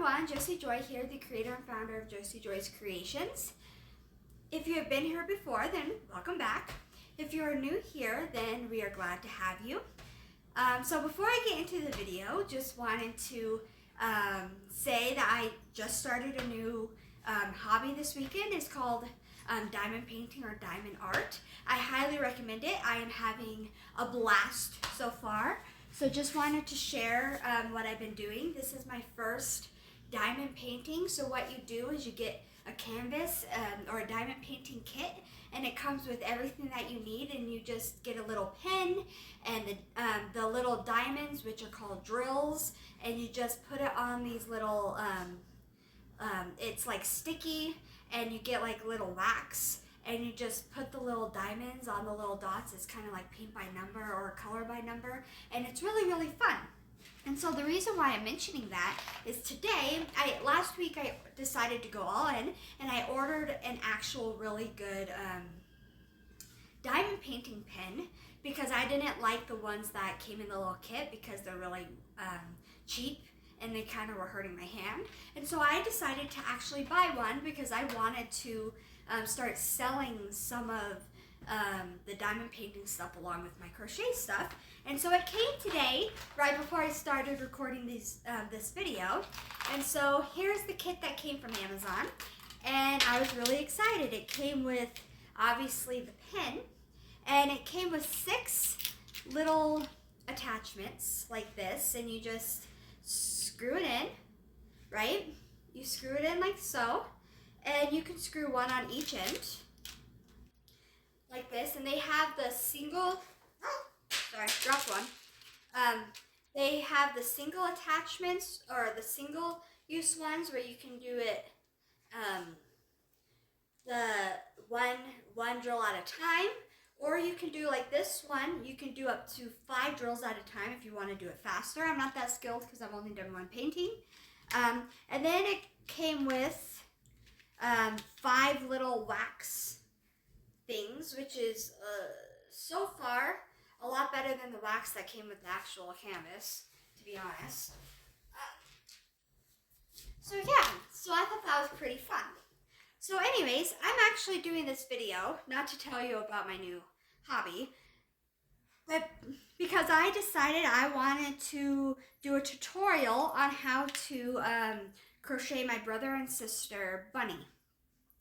everyone, Josie Joy here, the creator and founder of Josie Joy's Creations. If you have been here before, then welcome back. If you are new here, then we are glad to have you. So before I get into the video, just wanted to say that I just started a new hobby this weekend. It's called diamond painting or diamond art. I highly recommend it. I am having a blast so far. So just wanted to share what I've been doing. This is my first diamond painting. So what you do is you get a canvas or a diamond painting kit, and it comes with everything that you need, and you just get a little pen and the little diamonds, which are called drills, and you just put it on these little, it's like sticky, and you get like little wax, and you just put the little diamonds on the little dots. It's kind of like paint by number or color by number, and it's really, really fun. And so the reason why I'm mentioning that is today, last week I decided to go all in, and I ordered an actual really good diamond painting pen, because I didn't like the ones that came in the little kit because they're really cheap and they kind of were hurting my hand. And so I decided to actually buy one because I wanted to start selling some of the diamond painting stuff along with my crochet stuff. And so it came today, right before I started recording this video. And so here's the kit that came from Amazon, and I was really excited. It came with, obviously, the pen, and it came with 6 little attachments like this, and you just screw it in, right? You screw it in like so, and you can screw one on each end, like this, and they have the single, sorry, dropped one. They have the single attachments, or the single use ones, where you can do it the one drill at a time, or you can do like this one. You can do up to 5 drills at a time if you want to do it faster. I'm not that skilled because I've only done one painting. And then it came with 5 little wax things, which is so far a lot better than the wax that came with the actual canvas, to be honest. So yeah, so I thought that was pretty fun. So anyways, I'm actually doing this video not to tell you about my new hobby, but because I decided I wanted to do a tutorial on how to crochet my brother and sister bunny.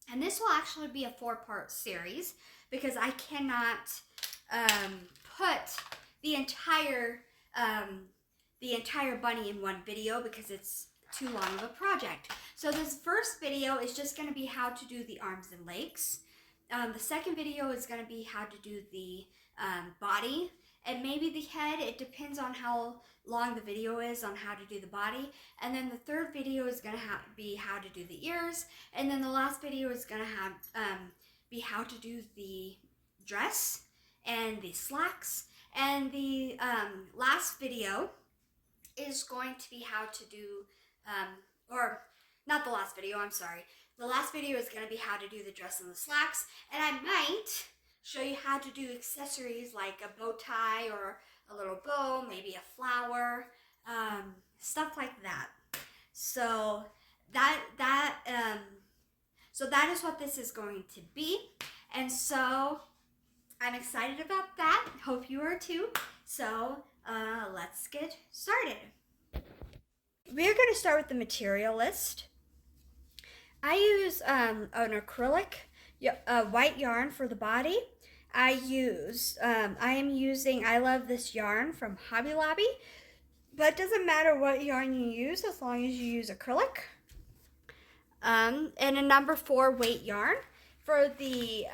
And this will actually be a 4-part series because I cannot put the entire bunny in one video because it's too long of a project. So this first video is just going to be how to do the arms and legs. The second video is going to be how to do the body and maybe the head. It depends on how long the video is on how to do the body. And then the third video is going to be how to do the ears. And then the last video is going to be how to do the dress and the slacks. And the last video is going to be how to do, or not the last video, I'm sorry. The last video is going to be how to do the dress and the slacks. And I might show you how to do accessories like a bow tie or a little bow, maybe a flower, stuff like that. So that is what this is going to be. And so I'm excited about that. Hope you are too. So let's get started. We're going to start with the material list. I use an acrylic white yarn for the body. I love this yarn from Hobby Lobby, but it doesn't matter what yarn you use as long as you use acrylic. And a number 4 weight yarn. For the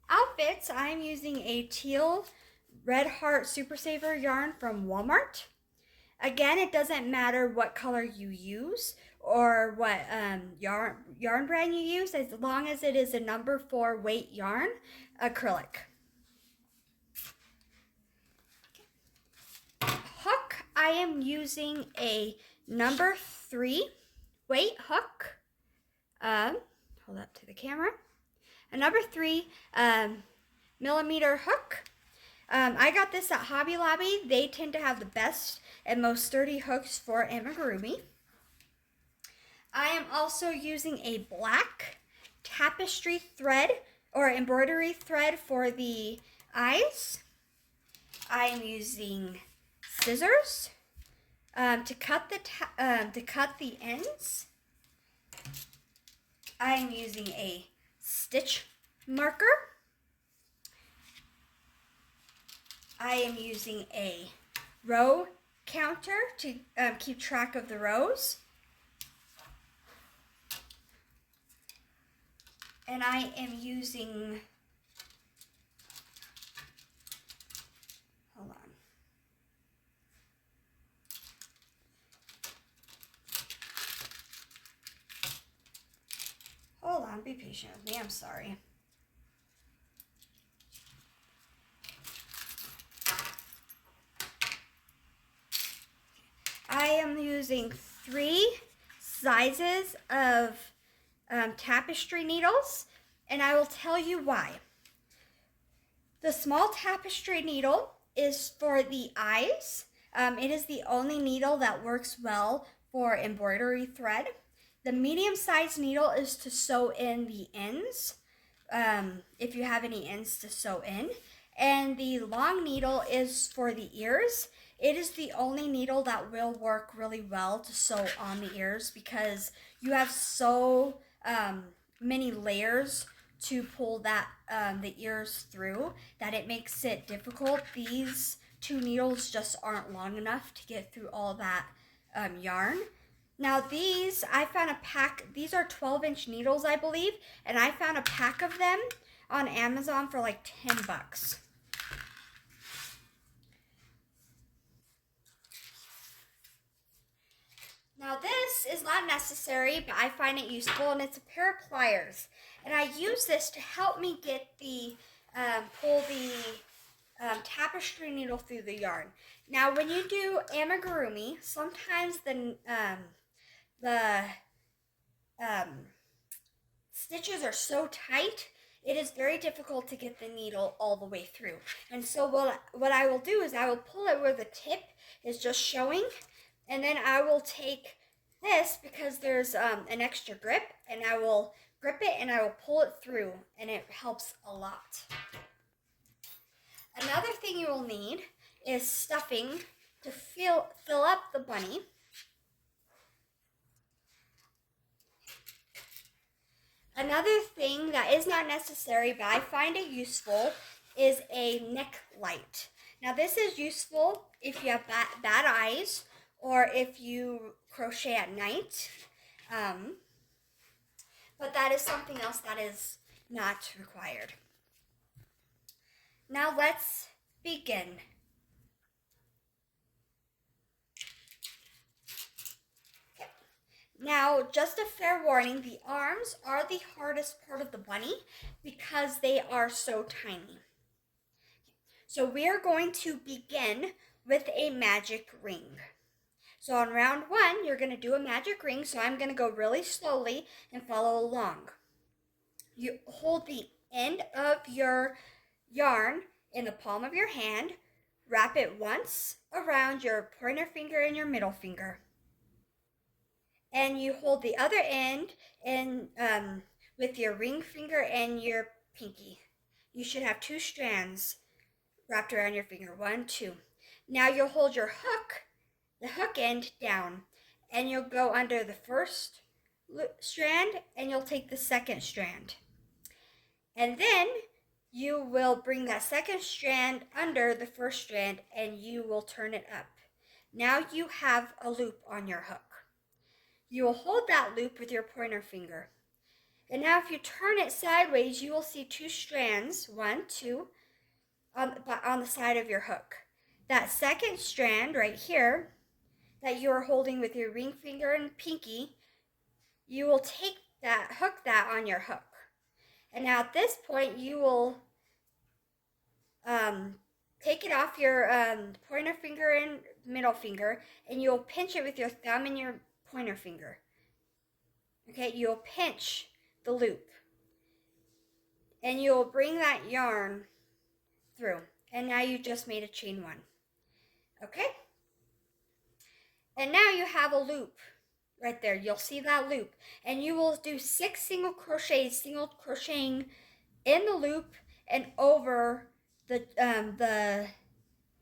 outfits, I'm using a teal Red Heart Super Saver yarn from Walmart. Again, it doesn't matter what color you use or what yarn brand you use, as long as it is a number 4 weight yarn, acrylic. Hook, I am using a number 3 weight hook. Hold up to the camera. A number 3 millimeter hook. I got this at Hobby Lobby. They tend to have the best and most sturdy hooks for amigurumi. I am also using a black tapestry thread or embroidery thread for the eyes. I am using scissors to cut the ends. I am using a stitch marker. I am using a row counter to keep track of the rows. And I am using, hold on. Hold on, be patient with me, I'm sorry. I am using 3 sizes of tapestry needles, and I will tell you why. The small tapestry needle is for the eyes. It is the only needle that works well for embroidery thread. The medium-sized needle is to sew in the ends, if you have any ends to sew in. And the long needle is for the ears. It is the only needle that will work really well to sew on the ears because you have so many layers to pull the ears through that it makes it difficult. These 2 needles just aren't long enough to get through all that yarn. Now these, I found a pack, these are 12-inch needles, I believe, and I found a pack of them on Amazon for like $10. Now this is not necessary, but I find it useful, and it's a pair of pliers. And I use this to help me get pull the tapestry needle through the yarn. Now when you do amigurumi, sometimes the stitches are so tight, it is very difficult to get the needle all the way through. And so what I will do is I will pull it where the tip is just showing, and then I will take this because there's an extra grip, and I will grip it and I will pull it through, and it helps a lot. Another thing you will need is stuffing to fill up the bunny. Another thing that is not necessary, but I find it useful, is a neck light. Now this is useful if you have bad eyes or if you crochet at night. But that is something else that is not required. Now let's begin. Now, just a fair warning, the arms are the hardest part of the bunny because they are so tiny. So we are going to begin with a magic ring. So on round 1, you're going to do a magic ring, so I'm going to go really slowly and follow along. You hold the end of your yarn in the palm of your hand, wrap it once around your pointer finger and your middle finger. And you hold the other end with your ring finger and your pinky. You should have 2 strands wrapped around your finger. 1, 2. Now you'll hold your hook, the hook end down, and you'll go under the first strand, and you'll take the second strand. And then you will bring that second strand under the first strand, and you will turn it up. Now you have a loop on your hook. You will hold that loop with your pointer finger. And now if you turn it sideways, you will see 2 strands, 1, 2, on the side of your hook. That second strand right here that you are holding with your ring finger and pinky, you will take that, hook that on your hook. And now at this point, you will take it off your pointer finger and middle finger, and you'll pinch it with your thumb and your pointer finger. Okay, you'll pinch the loop, and you'll bring that yarn through, and now you just made a chain 1. Okay, and now you have a loop right there. You'll see that loop, and you will do 6 single crocheting in the loop and over the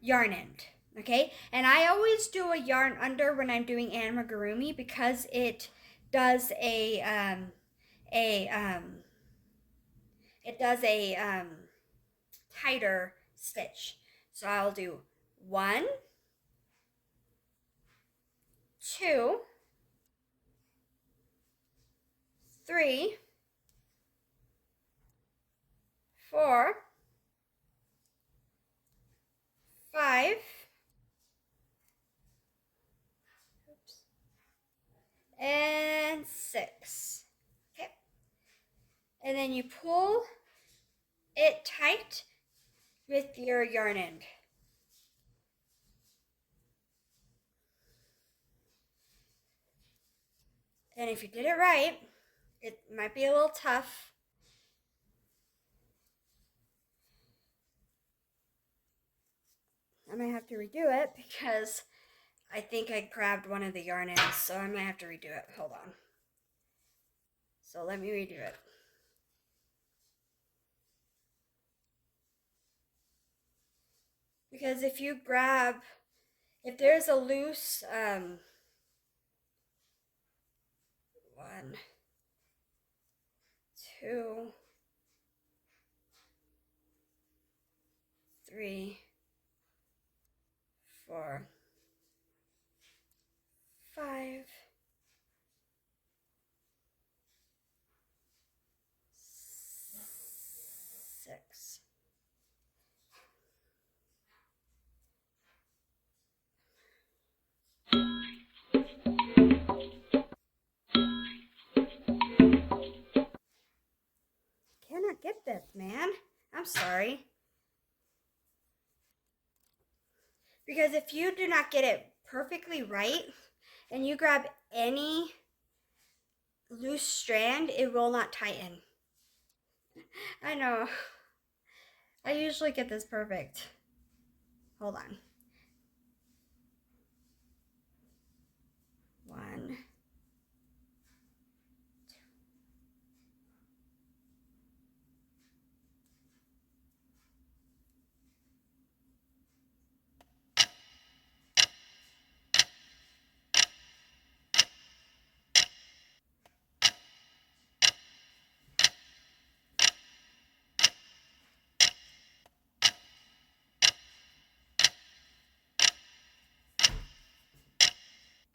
yarn end. Okay, and I always do a yarn under when I'm doing amigurumi because it does a tighter stitch. So I'll do 1, 2, 3, 4, 5, and 6. Okay. And then you pull it tight with your yarn end. And if you did it right, it might be a little tough. I might have to redo it because I think I grabbed one of the yarn ends, so I might have to redo it. Hold on. So let me redo it. Because if there's a loose, 1, 2, 3, 4, 5, 6. Cannot get this, man. I'm sorry. Because if you do not get it perfectly right and you grab any loose strand, it will not tighten. I know. I usually get this perfect. Hold on. 1,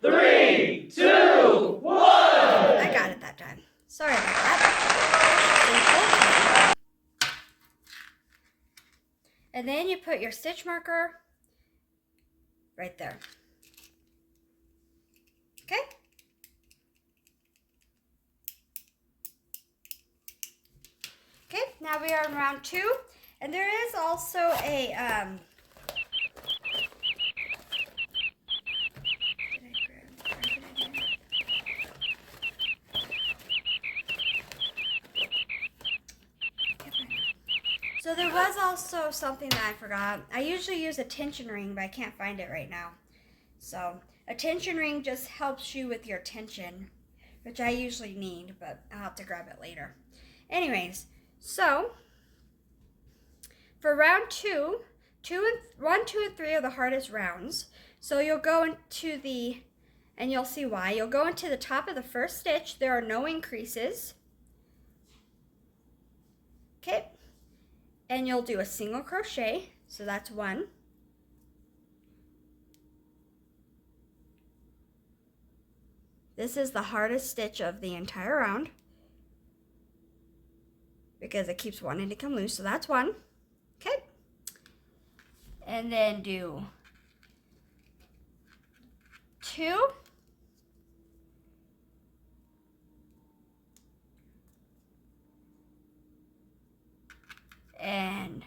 3, 2, 1. I got it that time. Sorry about that. And then you put your stitch marker right there. Okay? Okay, now we are in round 2. And there is also a, so there was also something that I forgot. I usually use a tension ring, but I can't find it right now. So a tension ring just helps you with your tension, which I usually need, but I'll have to grab it later. Anyways, so for round 2, 1, 2, and 3 are the hardest rounds. So you'll go into and you'll see why. You'll go into the top of the first stitch. There are no increases. Okay. And you'll do a single crochet. So that's 1. This is the hardest stitch of the entire round because it keeps wanting to come loose. So that's 1. Okay. And then do 2. And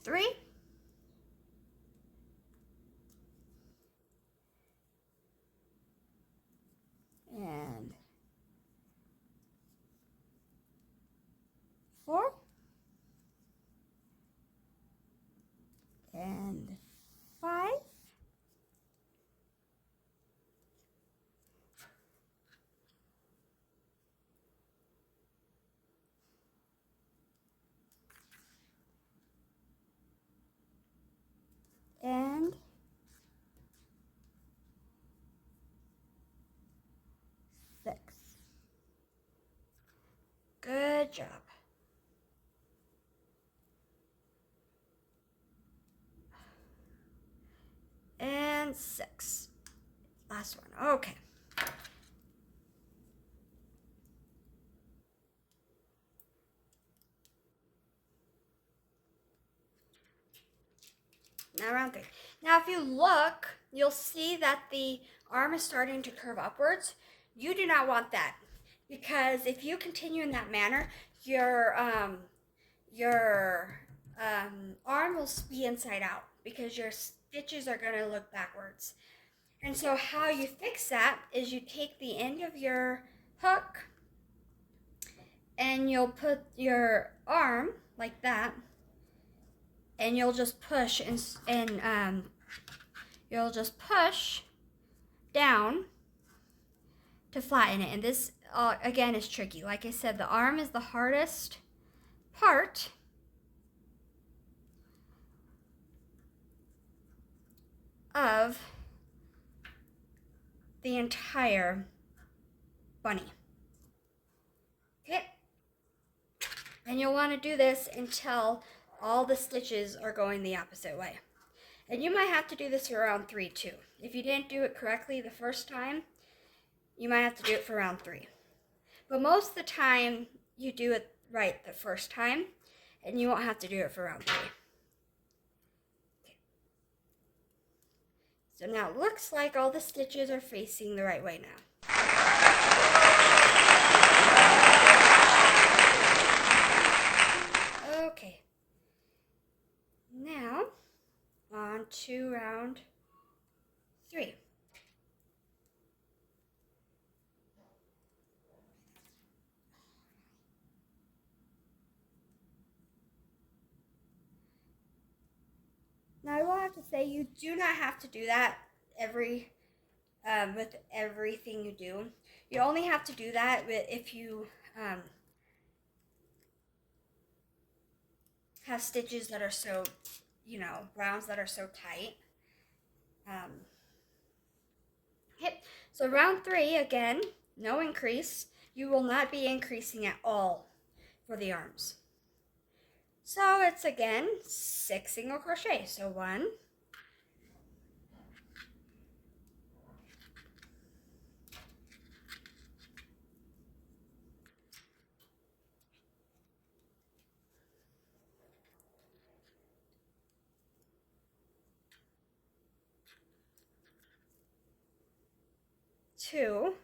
3. And 4. And 5. Good job. And 6. Last one. Okay. Now round 3. Now if you look, you'll see that the arm is starting to curve upwards. You do not want that, because if you continue in that manner, your arm will be inside out because your stitches are going to look backwards. And so how you fix that is you take the end of your hook and you'll put your arm like that, and you'll just push and you'll just push down to flatten it. And this again is tricky. Like I said, the arm is the hardest part. Of the entire bunny. Okay? And you'll want to do this until all the stitches are going the opposite way. And you might have to do this for round 3 too. If you didn't do it correctly the first time, you might have to do it for round 3. But most of the time, you do it right the first time, and you won't have to do it for round 3. So now it looks like all the stitches are facing the right way now. Okay. Now, on to round 3. Now I will have to say, you do not have to do that with everything you do. You only have to do that if you have stitches that are so, rounds that are so tight. Okay, so round 3, again, no increase. You will not be increasing at all for the arms. So it's again 6 single crochet. So 1, 2,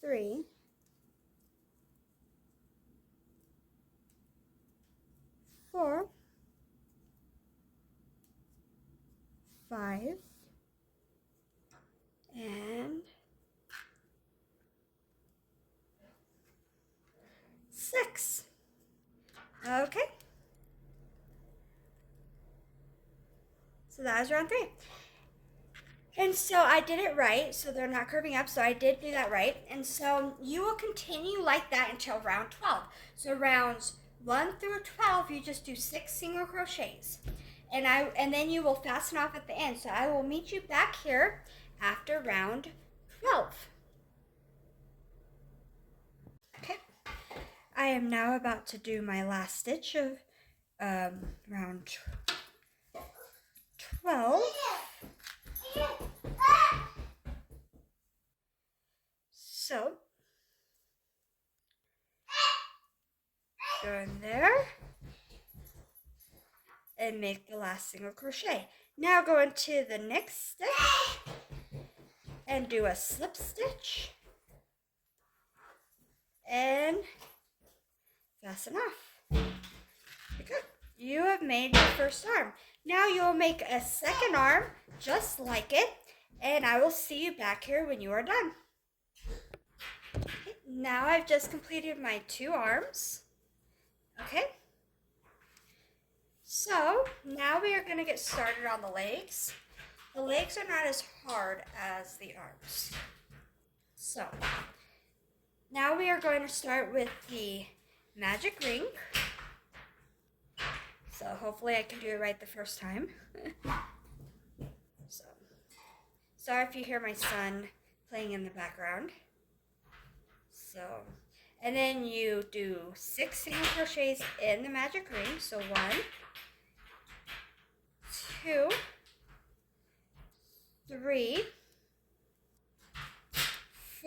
3, 4, 5, and 6. Okay. So that was round 3. And so I did it right, so they're not curving up, so I did do that right. And so you will continue like that until round 12. So rounds 1 through 12, you just do 6 single crochets. And then you will fasten off at the end. So I will meet you back here after round 12. Okay. I am now about to do my last stitch of round 12. So, go in there and make the last single crochet. Now go into the next stitch and do a slip stitch and fasten off. Okay. You have made your first arm. Now you'll make a second arm just like it, and I will see you back here when you are done. Okay, now I've just completed my 2 arms. Okay. So now we are going to get started on the legs. The legs are not as hard as the arms. So now we are going to start with the magic ring. So hopefully I can do it right the first time. So sorry if you hear my son playing in the background. So, and then you do 6 single crochets in the magic ring. So 1, 2, 3,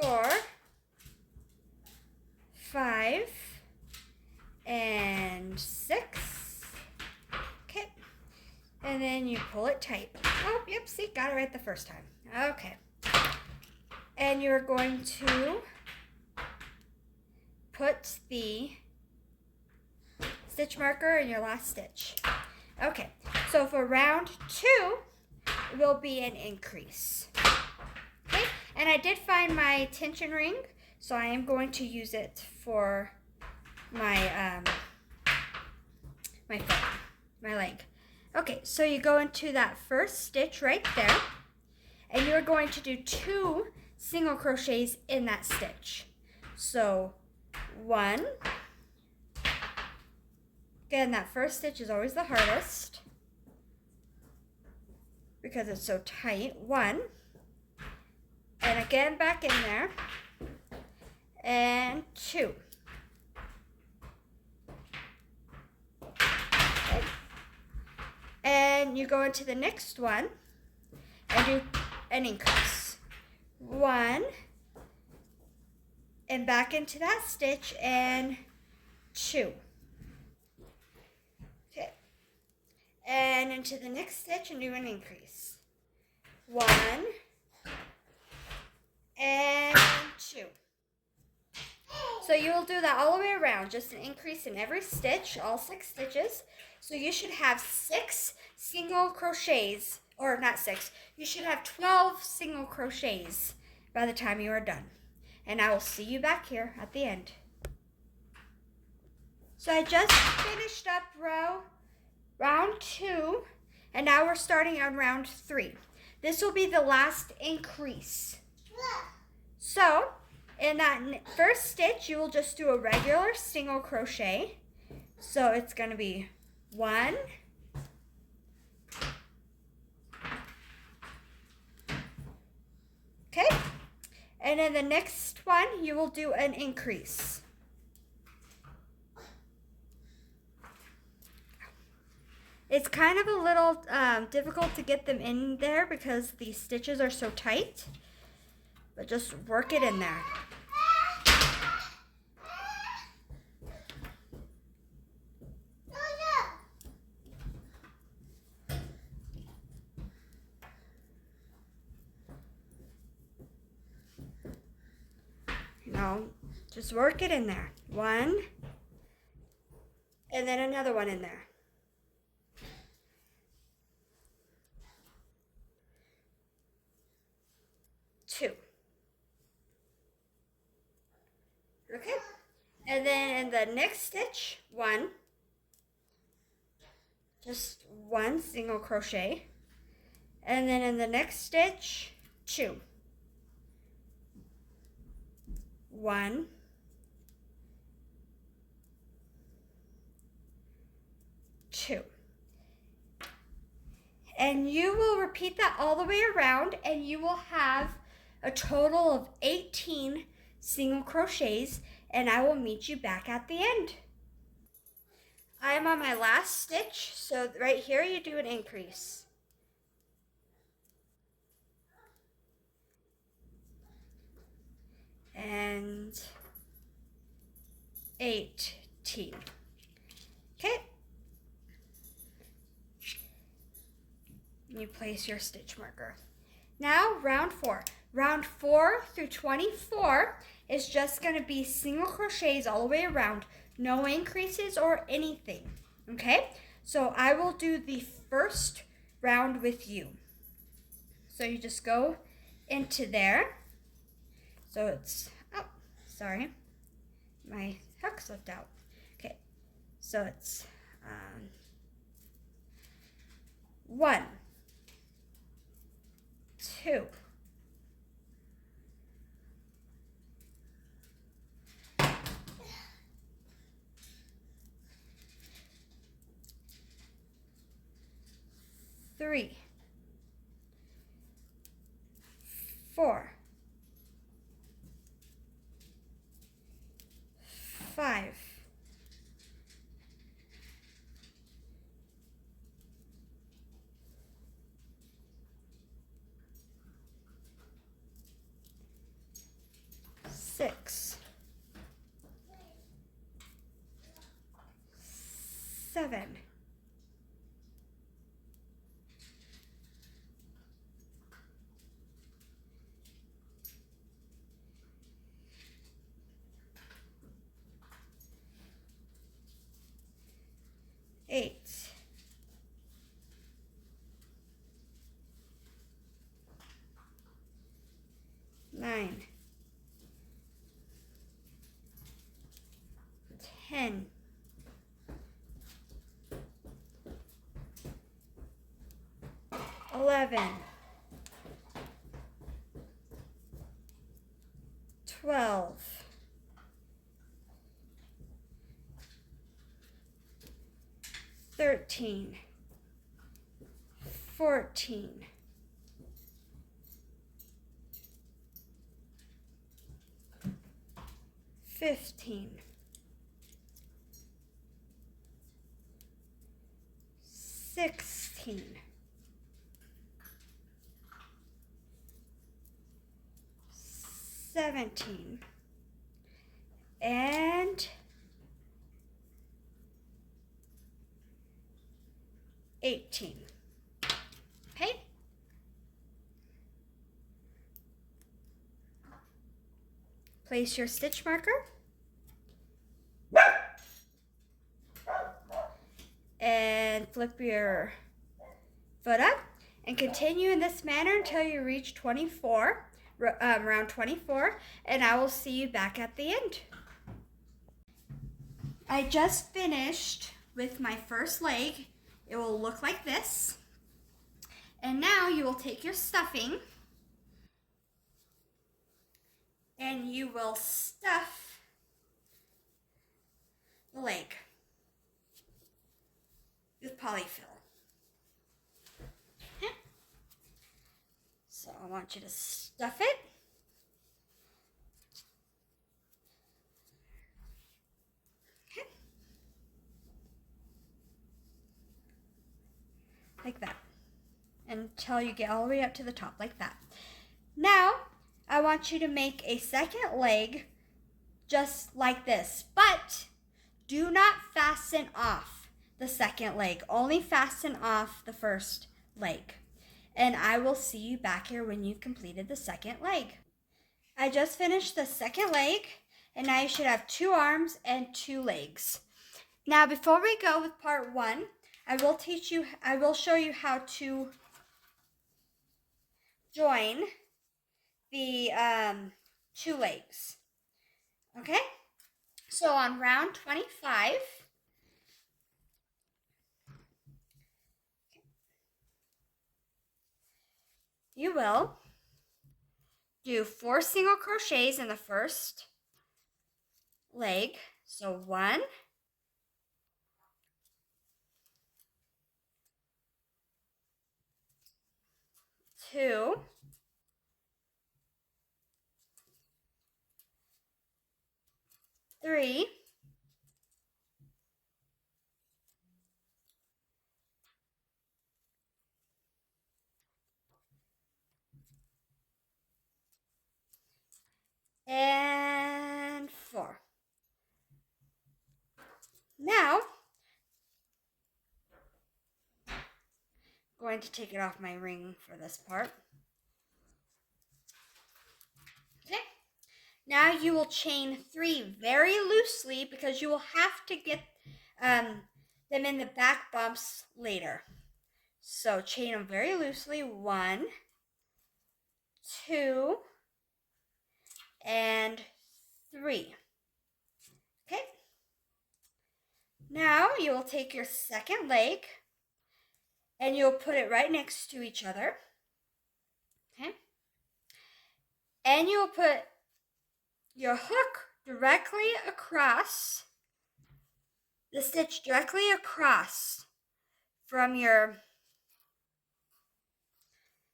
4, 5, and 6. Okay. And then you pull it tight. Oh, yep, see, got it right the first time. Okay. And you're going to put the stitch marker in your last stitch. Okay, so for round 2, it will be an increase. Okay, and I did find my tension ring, so I am going to use it for my my foot, my leg. Okay, so you go into that first stitch right there, and you're going to do 2 single crochets in that stitch. So 1. Again, that first stitch is always the hardest because it's so tight. 1. And again back in there. And 2. Okay. And you go into the next one and do an increase. 1. And back into that stitch and 2. Okay. And into the next stitch and do an increase. 1 and 2. So you will do that all the way around, just an increase in every stitch, all 6 stitches. So you should have 6 single crochets, or not 6, you should have 12 single crochets by the time you are done. And I will see you back here at the end. So I just finished up round 2, and now we're starting on round 3. This will be the last increase. So in that first stitch, you will just do a regular single crochet. So it's going to be 1, 'kay? And in the next one, you will do an increase. It's kind of a little difficult to get them in there because the stitches are so tight, but just work it in there. No, just work it in there. 1, and then another one in there. 2. Okay, and then in the next stitch, 1, just 1 single crochet, and then in the next stitch, 2, 1, 2. And you will repeat that all the way around, and you will have a total of 18 single crochets, and I will meet you back at the end. I am on my last stitch, so right here you do an increase. And 18. Okay. You place your stitch marker. Now round 4. Round 4 through 24 is just going to be single crochets all the way around, no increases or anything. Okay, so I will do the first round with you. So you just go into there. So it's, oh, sorry, my hook slipped out. Okay, so it's 1, 2, 3, 4, 5. 6. 7. 8. 9. 10. 11. 12. 13. 14. 15. 16. 17. And 18. Okay? Place your stitch marker. And flip your foot up. And continue in this manner until you reach 24, round 24. And I will see you back at the end. I just finished with my first leg. It will look like this. And now you will take your stuffing and you will stuff the leg with polyfill. Okay. So I want you to stuff it. Okay. Like that. Until you get all the way up to the top, like that. Now, I want you to make a second leg just like this, but do not fasten off the second leg. Only fasten off the first leg. And I will see you back here when you've completed the second leg. I just finished the second leg, and now you should have 2 arms and 2 legs. Now, before we go with part 1, I will show you how to join the 2 legs. Okay? So on round 25, you will do 4 single crochets in the first leg. So 1, 2, 3, 4. Now, I'm going to take it off my ring for this part. Okay. Now you will chain 3 very loosely because you will have to get them in the back bumps later. So chain them very loosely. 1, 2, and 3. Okay. Now you will take your second leg and you'll put it right next to each other. Okay. And you'll put your hook directly across, the stitch directly across from your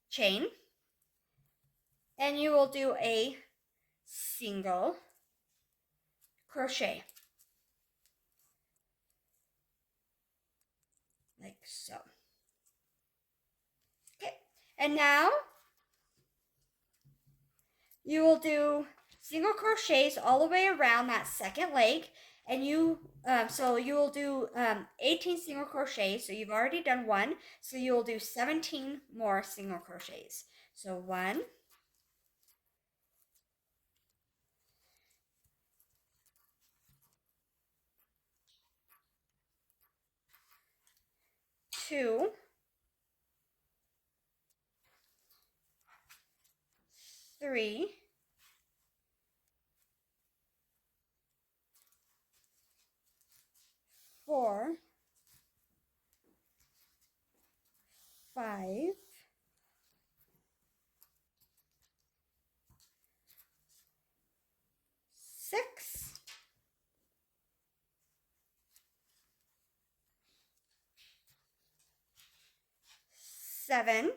chain. And you will do a single crochet. so. Okay, and now you will do single crochets all the way around that second leg, and so you will do 18 single crochets. So you've already done one, so you will do 17 more single crochets. So 1, 2, 3, 4, 5, 6, 7,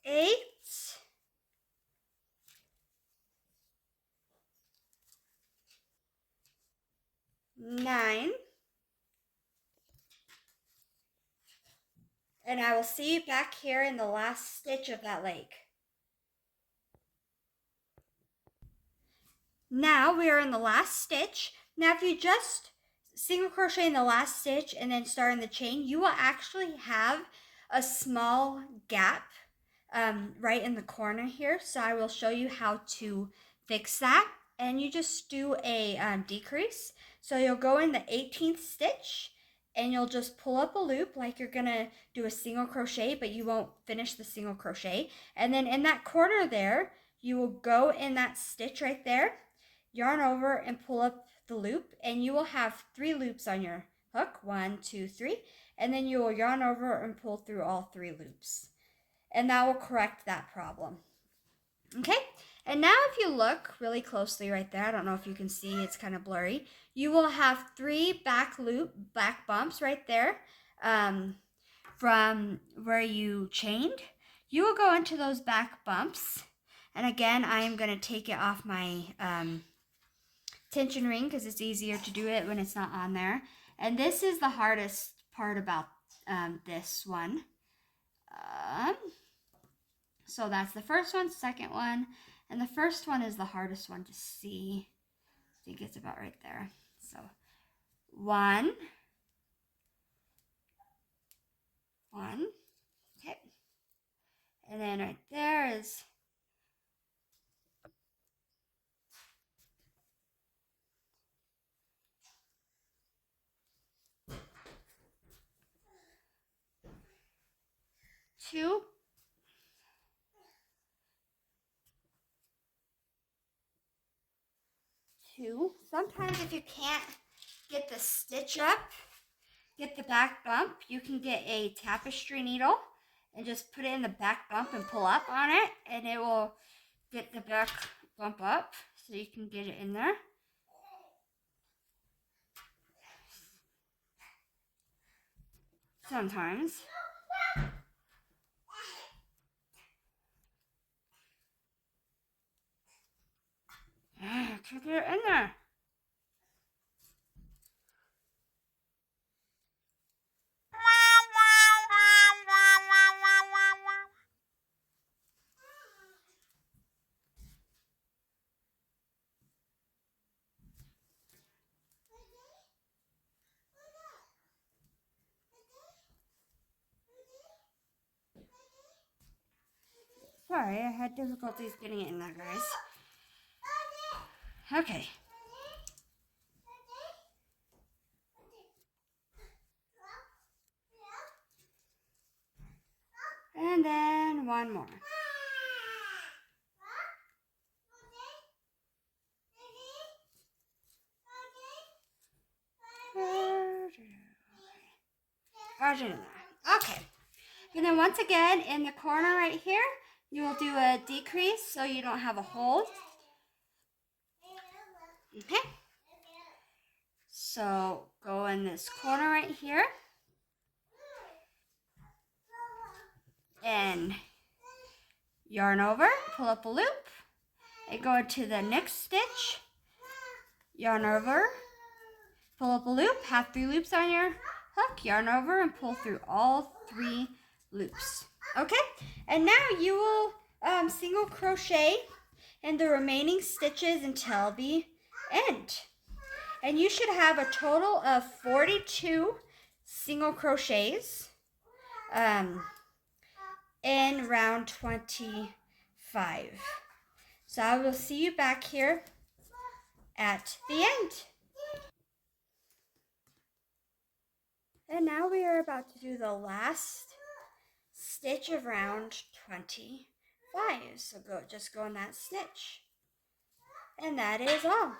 8, 9, and I will see you back here in the last stitch of that leg. Now we are in the last stitch. Now if you just single crochet in the last stitch and then start in the chain, you will actually have a small gap right in the corner here. So I will show you how to fix that. And you just do a decrease. So you'll go in the 18th stitch and you'll just pull up a loop like you're gonna do a single crochet, but you won't finish the single crochet. And then in that corner there, you will go in that stitch right there, yarn over and pull up the loop, and you will have 3 loops on your hook, 1, 2, 3, and then you will yarn over and pull through all 3 loops. And that will correct that problem. Okay, and now if you look really closely right there, I don't know if you can see, it's kind of blurry, you will have 3 back bumps right there from where you chained. You will go into those back bumps, and again, I am going to take it off my tension ring because it's easier to do it when it's not on there. And this is the hardest part about this one. So that's the first one, second one, and the first one is the hardest one to see. I think it's about right there. So 1, 1, okay, and then right there is 2, 2. Sometimes if you can't get the stitch up, get the back bump, you can get a tapestry needle and just put it in the back bump and pull up on it, and it will get the back bump up so you can get it in there. Sometimes. Can get it in there. Sorry, I had difficulties getting it in there, guys. Okay. And then one more. Okay. And then once again, in the corner right here, you will do a decrease so you don't have a hole. Okay. So go in this corner right here. And yarn over, pull up a loop, and go into the next stitch, yarn over, pull up a loop, have 3 loops on your hook, yarn over, and pull through all 3 loops. Okay, and now you will single crochet in the remaining stitches until the end. And you should have a total of 42 single crochets in round 25. So I will see you back here at the end. And now we are about to do the last stitch of round 25. So just go in that stitch. And that is all.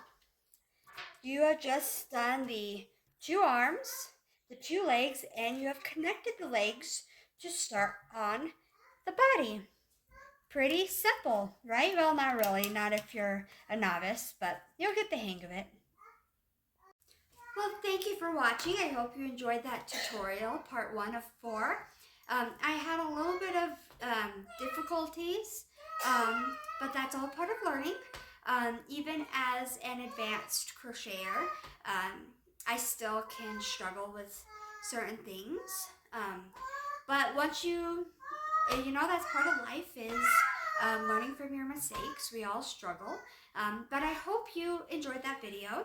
You have just done the 2 arms, the 2 legs, and you have connected the legs to start on the body. Pretty simple, right? Well, not really, not if you're a novice, but you'll get the hang of it. Well, thank you for watching. I hope you enjoyed that tutorial, part 1 of 4. I had a little bit of difficulties, but that's all part of learning. Even as an advanced crocheter, I still can struggle with certain things. But once you know, that's part of life, is learning from your mistakes. We all struggle. But I hope you enjoyed that video.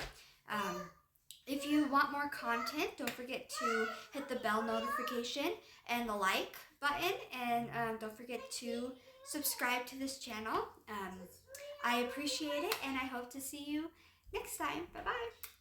If you want more content, don't forget to hit the bell notification and the like button. And don't forget to subscribe to this channel. I appreciate it, and I hope to see you next time. Bye-bye.